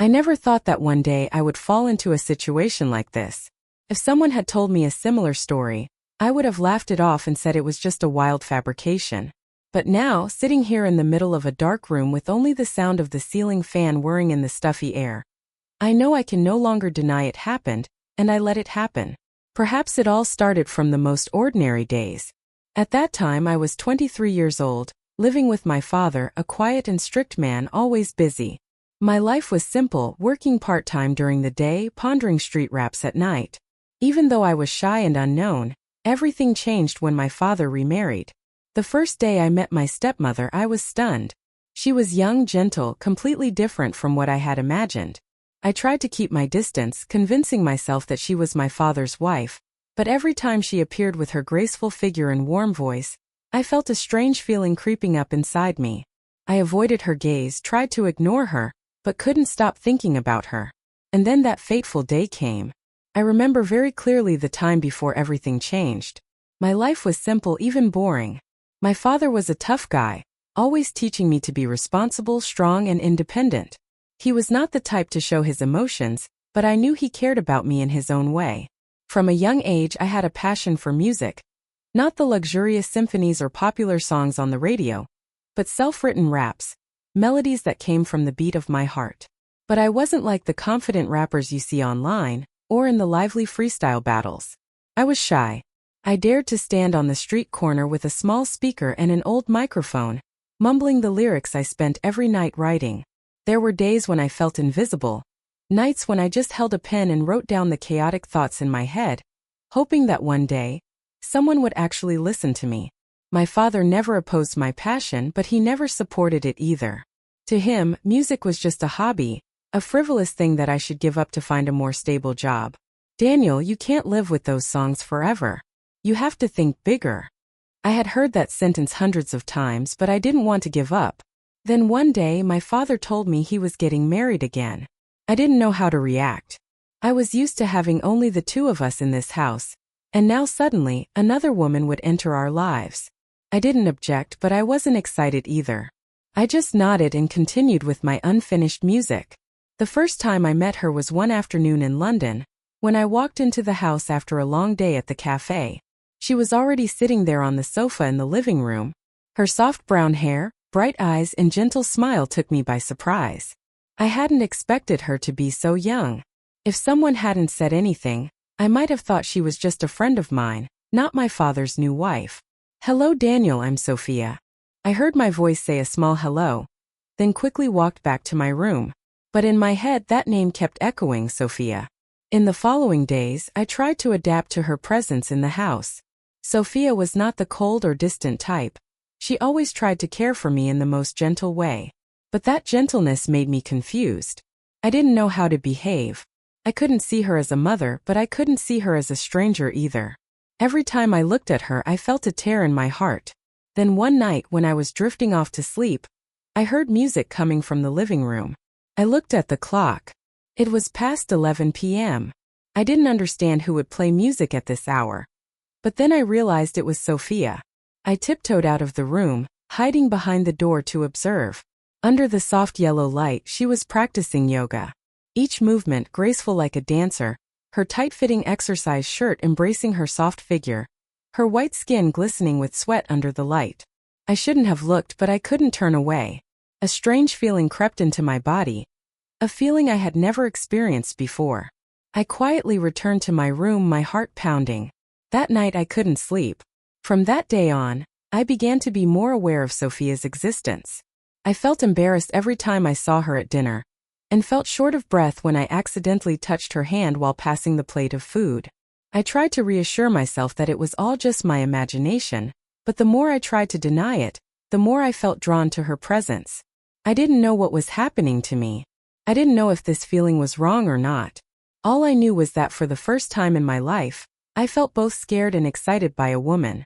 I never thought that one day I would fall into a situation like this. If someone had told me a similar story, I would have laughed it off and said it was just a wild fabrication. But now, sitting here in the middle of a dark room with only the sound of the ceiling fan whirring in the stuffy air, I know I can no longer deny it happened, and I let it happen. Perhaps it all started from the most ordinary days. At that time I was 23 years old, living with my father, a quiet and strict man, always busy. My life was simple, working part-time during the day, pondering street raps at night. Even though I was shy and unknown, everything changed when my father remarried. The first day I met my stepmother, I was stunned. She was young, gentle, completely different from what I had imagined. I tried to keep my distance, convincing myself that she was my father's wife, but every time she appeared with her graceful figure and warm voice, I felt a strange feeling creeping up inside me. I avoided her gaze, tried to ignore her, but couldn't stop thinking about her. And then that fateful day came. I remember very clearly the time before everything changed. My life was simple, even boring. My father was a tough guy, always teaching me to be responsible, strong, and independent. He was not the type to show his emotions, but I knew he cared about me in his own way. From a young age I had a passion for music. Not the luxurious symphonies or popular songs on the radio, but self-written raps, melodies that came from the beat of my heart. But I wasn't like the confident rappers you see online, or in the lively freestyle battles. I was shy. I dared to stand on the street corner with a small speaker and an old microphone, mumbling the lyrics I spent every night writing. There were days when I felt invisible, nights when I just held a pen and wrote down the chaotic thoughts in my head, hoping that one day, someone would actually listen to me. My father never opposed my passion, but he never supported it either. To him, music was just a hobby, a frivolous thing that I should give up to find a more stable job. "Daniel, you can't live with those songs forever. You have to think bigger." I had heard that sentence hundreds of times, but I didn't want to give up. Then one day my father told me he was getting married again. I didn't know how to react. I was used to having only the two of us in this house, and now suddenly, another woman would enter our lives. I didn't object, but I wasn't excited either. I just nodded and continued with my unfinished music. The first time I met her was one afternoon in London, when I walked into the house after a long day at the cafe. She was already sitting there on the sofa in the living room. Her soft brown hair, bright eyes, and gentle smile took me by surprise. I hadn't expected her to be so young. If someone hadn't said anything, I might have thought she was just a friend of mine, not my father's new wife. "Hello Daniel, I'm Sophia." I heard my voice say a small hello, then quickly walked back to my room. But in my head that name kept echoing, Sophia. In the following days, I tried to adapt to her presence in the house. Sophia was not the cold or distant type. She always tried to care for me in the most gentle way. But that gentleness made me confused. I didn't know how to behave. I couldn't see her as a mother, but I couldn't see her as a stranger either. Every time I looked at her, I felt a tear in my heart. Then one night when I was drifting off to sleep, I heard music coming from the living room. I looked at the clock. It was past 11 p.m. I didn't understand who would play music at this hour. But then I realized it was Sophia. I tiptoed out of the room, hiding behind the door to observe. Under the soft yellow light, she was practicing yoga. Each movement graceful like a dancer, her tight-fitting exercise shirt embracing her soft figure, her white skin glistening with sweat under the light. I shouldn't have looked, but I couldn't turn away. A strange feeling crept into my body, a feeling I had never experienced before. I quietly returned to my room, my heart pounding. That night I couldn't sleep. From that day on, I began to be more aware of Sophia's existence. I felt embarrassed every time I saw her at dinner, and felt short of breath when I accidentally touched her hand while passing the plate of food. I tried to reassure myself that it was all just my imagination, but the more I tried to deny it, the more I felt drawn to her presence. I didn't know what was happening to me. I didn't know if this feeling was wrong or not. All I knew was that for the first time in my life, I felt both scared and excited by a woman.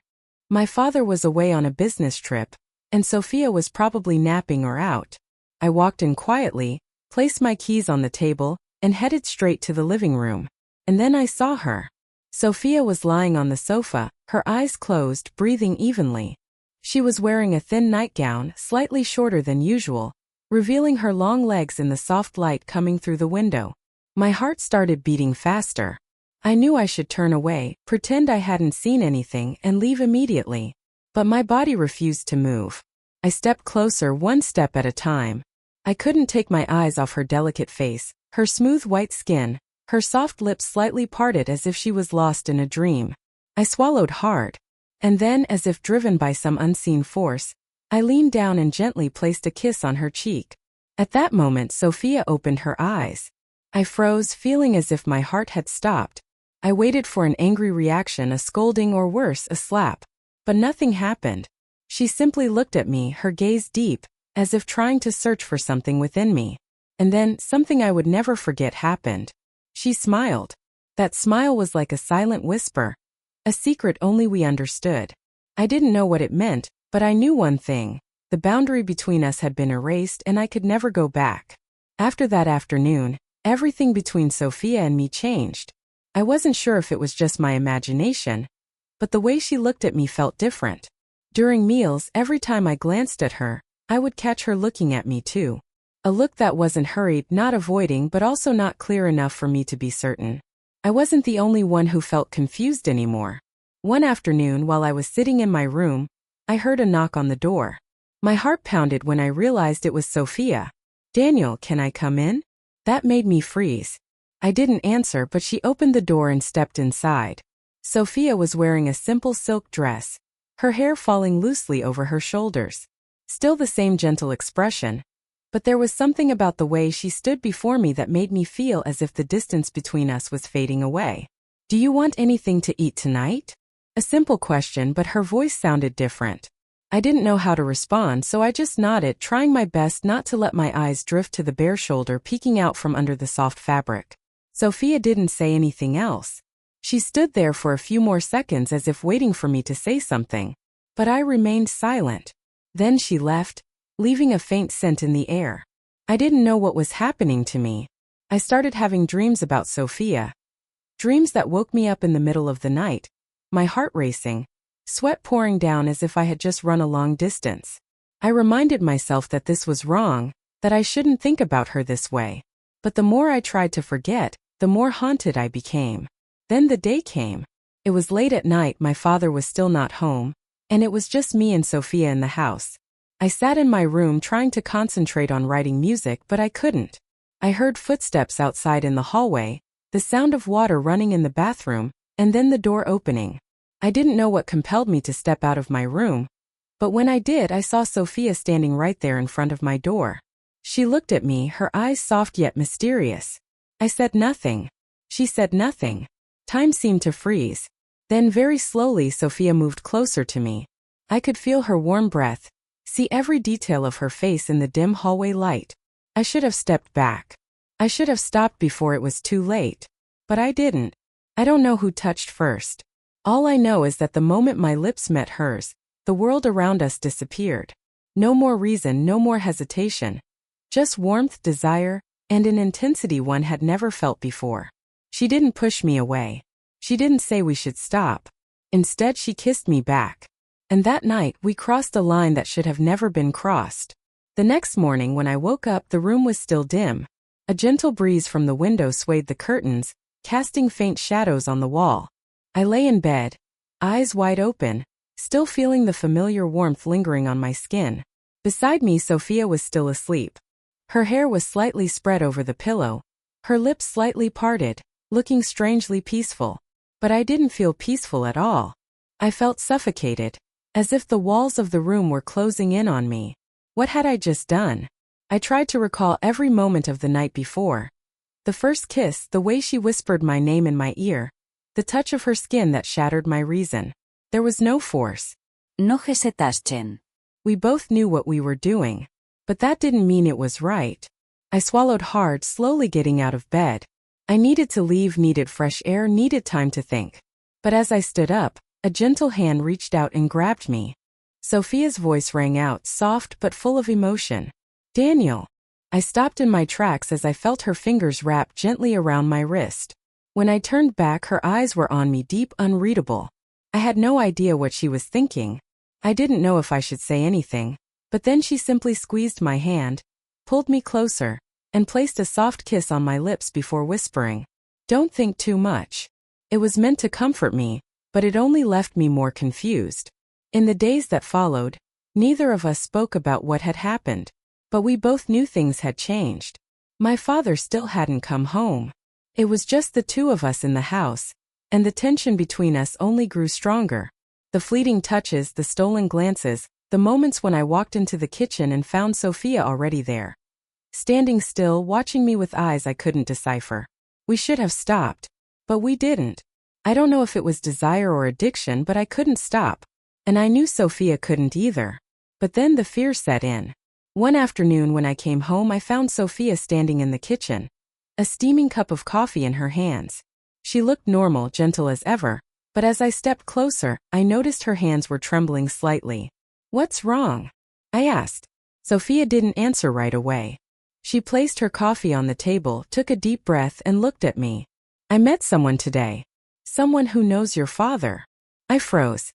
My father was away on a business trip, and Sophia was probably napping or out. I walked in quietly, placed my keys on the table, and headed straight to the living room. And then I saw her. Sophia was lying on the sofa, her eyes closed, breathing evenly. She was wearing a thin nightgown, slightly shorter than usual, revealing her long legs in the soft light coming through the window. My heart started beating faster. I knew I should turn away, pretend I hadn't seen anything, and leave immediately. But my body refused to move. I stepped closer, one step at a time. I couldn't take my eyes off her delicate face, her smooth white skin, her soft lips slightly parted as if she was lost in a dream. I swallowed hard. And then, as if driven by some unseen force, I leaned down and gently placed a kiss on her cheek. At that moment, Sophia opened her eyes. I froze, feeling as if my heart had stopped. I waited for an angry reaction, a scolding, or worse, a slap. But nothing happened. She simply looked at me, her gaze deep, as if trying to search for something within me. And then, something I would never forget happened. She smiled. That smile was like a silent whisper. A secret only we understood. I didn't know what it meant, but I knew one thing. The boundary between us had been erased and I could never go back. After that afternoon, everything between Sophia and me changed. I wasn't sure if it was just my imagination, but the way she looked at me felt different. During meals, every time I glanced at her, I would catch her looking at me too. A look that wasn't hurried, not avoiding, but also not clear enough for me to be certain. I wasn't the only one who felt confused anymore. One afternoon, while I was sitting in my room, I heard a knock on the door. My heart pounded when I realized it was Sophia. "Daniel, can I come in?" That made me freeze. I didn't answer, but she opened the door and stepped inside. Sophia was wearing a simple silk dress, her hair falling loosely over her shoulders. Still the same gentle expression, but there was something about the way she stood before me that made me feel as if the distance between us was fading away. "Do you want anything to eat tonight?" A simple question, but her voice sounded different. I didn't know how to respond, so I just nodded, trying my best not to let my eyes drift to the bare shoulder peeking out from under the soft fabric. Sophia didn't say anything else. She stood there for a few more seconds as if waiting for me to say something, but I remained silent. Then she left, leaving a faint scent in the air. I didn't know what was happening to me. I started having dreams about Sophia. Dreams that woke me up in the middle of the night, my heart racing, sweat pouring down as if I had just run a long distance. I reminded myself that this was wrong, that I shouldn't think about her this way. But the more I tried to forget, the more haunted I became. Then the day came. It was late at night, my father was still not home, and it was just me and Sophia in the house. I sat in my room trying to concentrate on writing music, but I couldn't. I heard footsteps outside in the hallway, the sound of water running in the bathroom, and then the door opening. I didn't know what compelled me to step out of my room, but when I did, I saw Sophia standing right there in front of my door. She looked at me, her eyes soft yet mysterious. I said nothing. She said nothing. Time seemed to freeze. Then very slowly Sophia moved closer to me. I could feel her warm breath, see every detail of her face in the dim hallway light. I should have stepped back. I should have stopped before it was too late. But I didn't. I don't know who touched first. All I know is that the moment my lips met hers, the world around us disappeared. No more reason, no more hesitation. Just warmth, desire, and an intensity one had never felt before. She didn't push me away. She didn't say we should stop. Instead, she kissed me back. And that night, we crossed a line that should have never been crossed. The next morning when I woke up, the room was still dim. A gentle breeze from the window swayed the curtains, casting faint shadows on the wall. I lay in bed, eyes wide open, still feeling the familiar warmth lingering on my skin. Beside me, Sophia was still asleep. Her hair was slightly spread over the pillow, her lips slightly parted, looking strangely peaceful. But I didn't feel peaceful at all. I felt suffocated, as if the walls of the room were closing in on me. What had I just done? I tried to recall every moment of the night before. The first kiss, the way she whispered my name in my ear, the touch of her skin that shattered my reason. There was no force. No hesitaste. We both knew what we were doing, but that didn't mean it was right. I swallowed hard, slowly getting out of bed. I needed to leave, needed fresh air, needed time to think. But as I stood up, a gentle hand reached out and grabbed me. Sophia's voice rang out, soft but full of emotion. "Daniel." I stopped in my tracks as I felt her fingers wrap gently around my wrist. When I turned back, her eyes were on me, deep, unreadable. I had no idea what she was thinking. I didn't know if I should say anything, but then she simply squeezed my hand, pulled me closer, and placed a soft kiss on my lips before whispering, "Don't think too much." It was meant to comfort me, but it only left me more confused. In the days that followed, neither of us spoke about what had happened, but we both knew things had changed. My father still hadn't come home. It was just the two of us in the house, and the tension between us only grew stronger. The fleeting touches, the stolen glances, the moments when I walked into the kitchen and found Sophia already there, standing still, watching me with eyes I couldn't decipher. We should have stopped, but we didn't. I don't know if it was desire or addiction, but I couldn't stop. And I knew Sophia couldn't either. But then the fear set in. One afternoon when I came home, I found Sophia standing in the kitchen, a steaming cup of coffee in her hands. She looked normal, gentle as ever, but as I stepped closer, I noticed her hands were trembling slightly. "What's wrong?" I asked. Sophia didn't answer right away. She placed her coffee on the table, took a deep breath, and looked at me. "I met someone today. Someone who knows your father." I froze.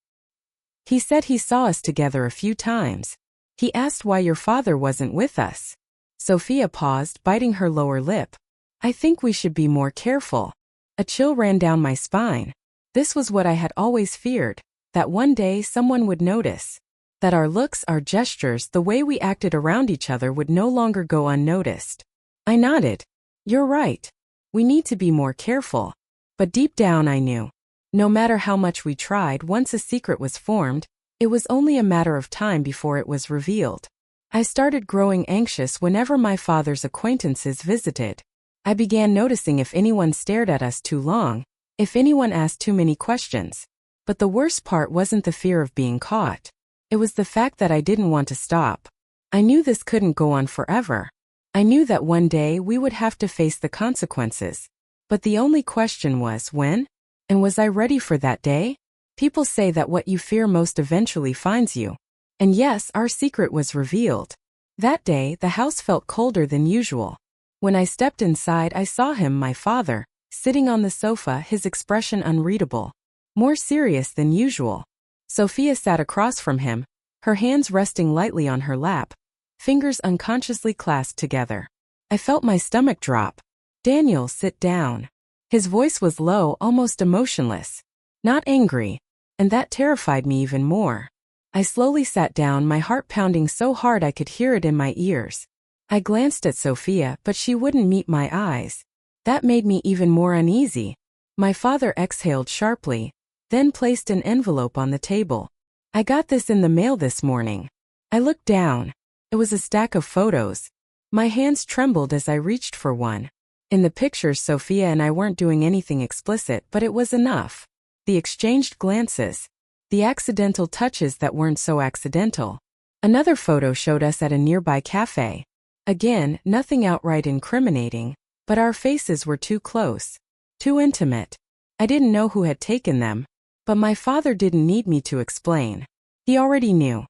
"He said he saw us together a few times. He asked why your father wasn't with us." Sophia paused, biting her lower lip. "I think we should be more careful." A chill ran down my spine. This was what I had always feared, that one day someone would notice. That our looks, our gestures, the way we acted around each other would no longer go unnoticed. I nodded. "You're right. We need to be more careful." But deep down I knew, no matter how much we tried, once a secret was formed, it was only a matter of time before it was revealed. I started growing anxious whenever my father's acquaintances visited. I began noticing if anyone stared at us too long, if anyone asked too many questions. But the worst part wasn't the fear of being caught. It was the fact that I didn't want to stop. I knew this couldn't go on forever. I knew that one day we would have to face the consequences. But the only question was when? And was I ready for that day? People say that what you fear most eventually finds you. And yes, our secret was revealed. That day, the house felt colder than usual. When I stepped inside, I saw him, my father, sitting on the sofa, his expression unreadable, more serious than usual. Sophia sat across from him, her hands resting lightly on her lap, fingers unconsciously clasped together. I felt my stomach drop. "Daniel, sit down." His voice was low, almost emotionless. Not angry. And that terrified me even more. I slowly sat down, my heart pounding so hard I could hear it in my ears. I glanced at Sophia, but she wouldn't meet my eyes. That made me even more uneasy. My father exhaled sharply, then placed an envelope on the table. "I got this in the mail this morning." I looked down. It was a stack of photos. My hands trembled as I reached for one. In the pictures, Sophia and I weren't doing anything explicit, but it was enough. The exchanged glances. The accidental touches that weren't so accidental. Another photo showed us at a nearby cafe. Again, nothing outright incriminating, but our faces were too close. Too intimate. I didn't know who had taken them, but my father didn't need me to explain. He already knew.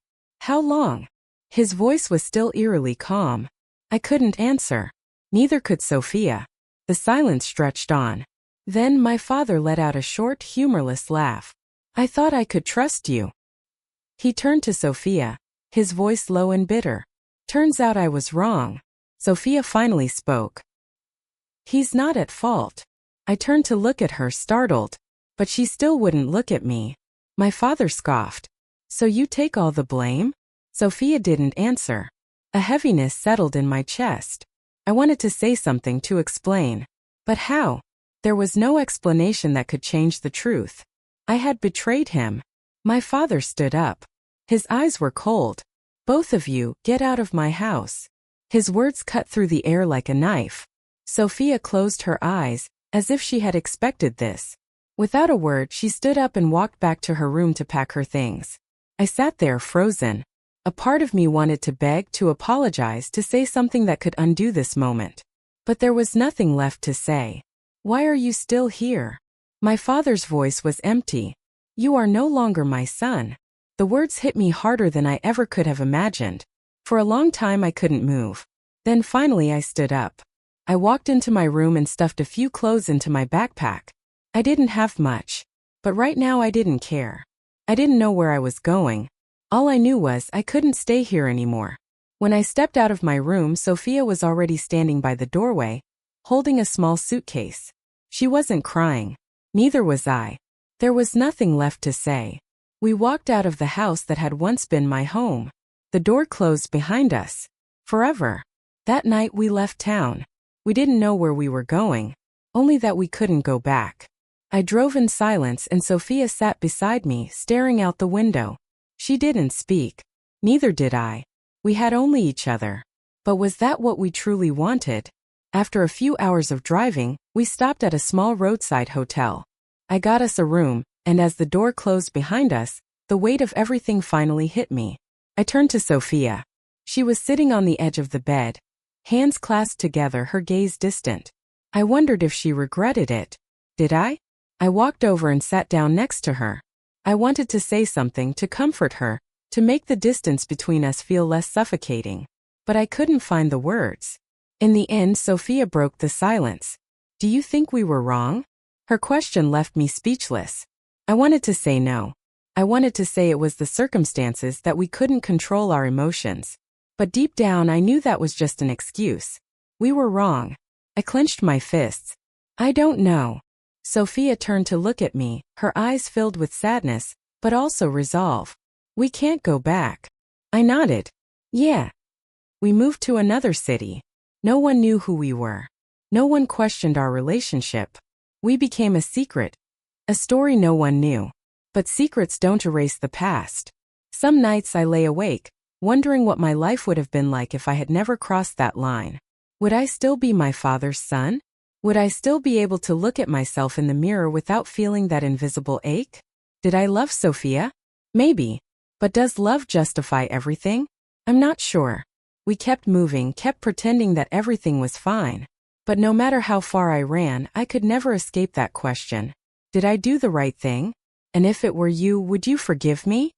"How long?" His voice was still eerily calm. I couldn't answer. Neither could Sophia. The silence stretched on. Then my father let out a short, humorless laugh. "I thought I could trust you." He turned to Sophia, his voice low and bitter. "Turns out I was wrong." Sophia finally spoke. "He's not at fault." I turned to look at her, startled, but she still wouldn't look at me. My father scoffed. "So you take all the blame?" Sophia didn't answer. A heaviness settled in my chest. I wanted to say something, to explain. But how? There was no explanation that could change the truth. I had betrayed him. My father stood up. His eyes were cold. "Both of you, get out of my house." His words cut through the air like a knife. Sophia closed her eyes, as if she had expected this. Without a word, she stood up and walked back to her room to pack her things. I sat there, frozen. A part of me wanted to beg, to apologize, to say something that could undo this moment. But there was nothing left to say. "Why are you still here?" My father's voice was empty. "You are no longer my son." The words hit me harder than I ever could have imagined. For a long time I couldn't move. Then finally I stood up. I walked into my room and stuffed a few clothes into my backpack. I didn't have much. But right now I didn't care. I didn't know where I was going. All I knew was I couldn't stay here anymore. When I stepped out of my room, Sophia was already standing by the doorway, holding a small suitcase. She wasn't crying. Neither was I. There was nothing left to say. We walked out of the house that had once been my home. The door closed behind us. Forever. That night we left town. We didn't know where we were going, only that we couldn't go back. I drove in silence and Sophia sat beside me, staring out the window. She didn't speak. Neither did I. We had only each other. But was that what we truly wanted? After a few hours of driving, we stopped at a small roadside hotel. I got us a room, and as the door closed behind us, the weight of everything finally hit me. I turned to Sophia. She was sitting on the edge of the bed, hands clasped together, her gaze distant. I wondered if she regretted it. Did I? I walked over and sat down next to her. I wanted to say something to comfort her, to make the distance between us feel less suffocating. But I couldn't find the words. In the end, Sophia broke the silence. Do you think we were wrong? Her question left me speechless. I wanted to say no. I wanted to say it was the circumstances, that we couldn't control our emotions. But deep down I knew that was just an excuse. We were wrong. I clenched my fists. I don't know. Sophia turned to look at me, her eyes filled with sadness, but also resolve. We can't go back. I nodded. Yeah. We moved to another city. No one knew who we were. No one questioned our relationship. We became a secret. A story no one knew. But secrets don't erase the past. Some nights I lay awake, wondering what my life would have been like if I had never crossed that line. Would I still be my father's son? Would I still be able to look at myself in the mirror without feeling that invisible ache? Did I love Sophia? Maybe. But does love justify everything? I'm not sure. We kept moving, kept pretending that everything was fine. But no matter how far I ran, I could never escape that question. Did I do the right thing? And if it were you, would you forgive me?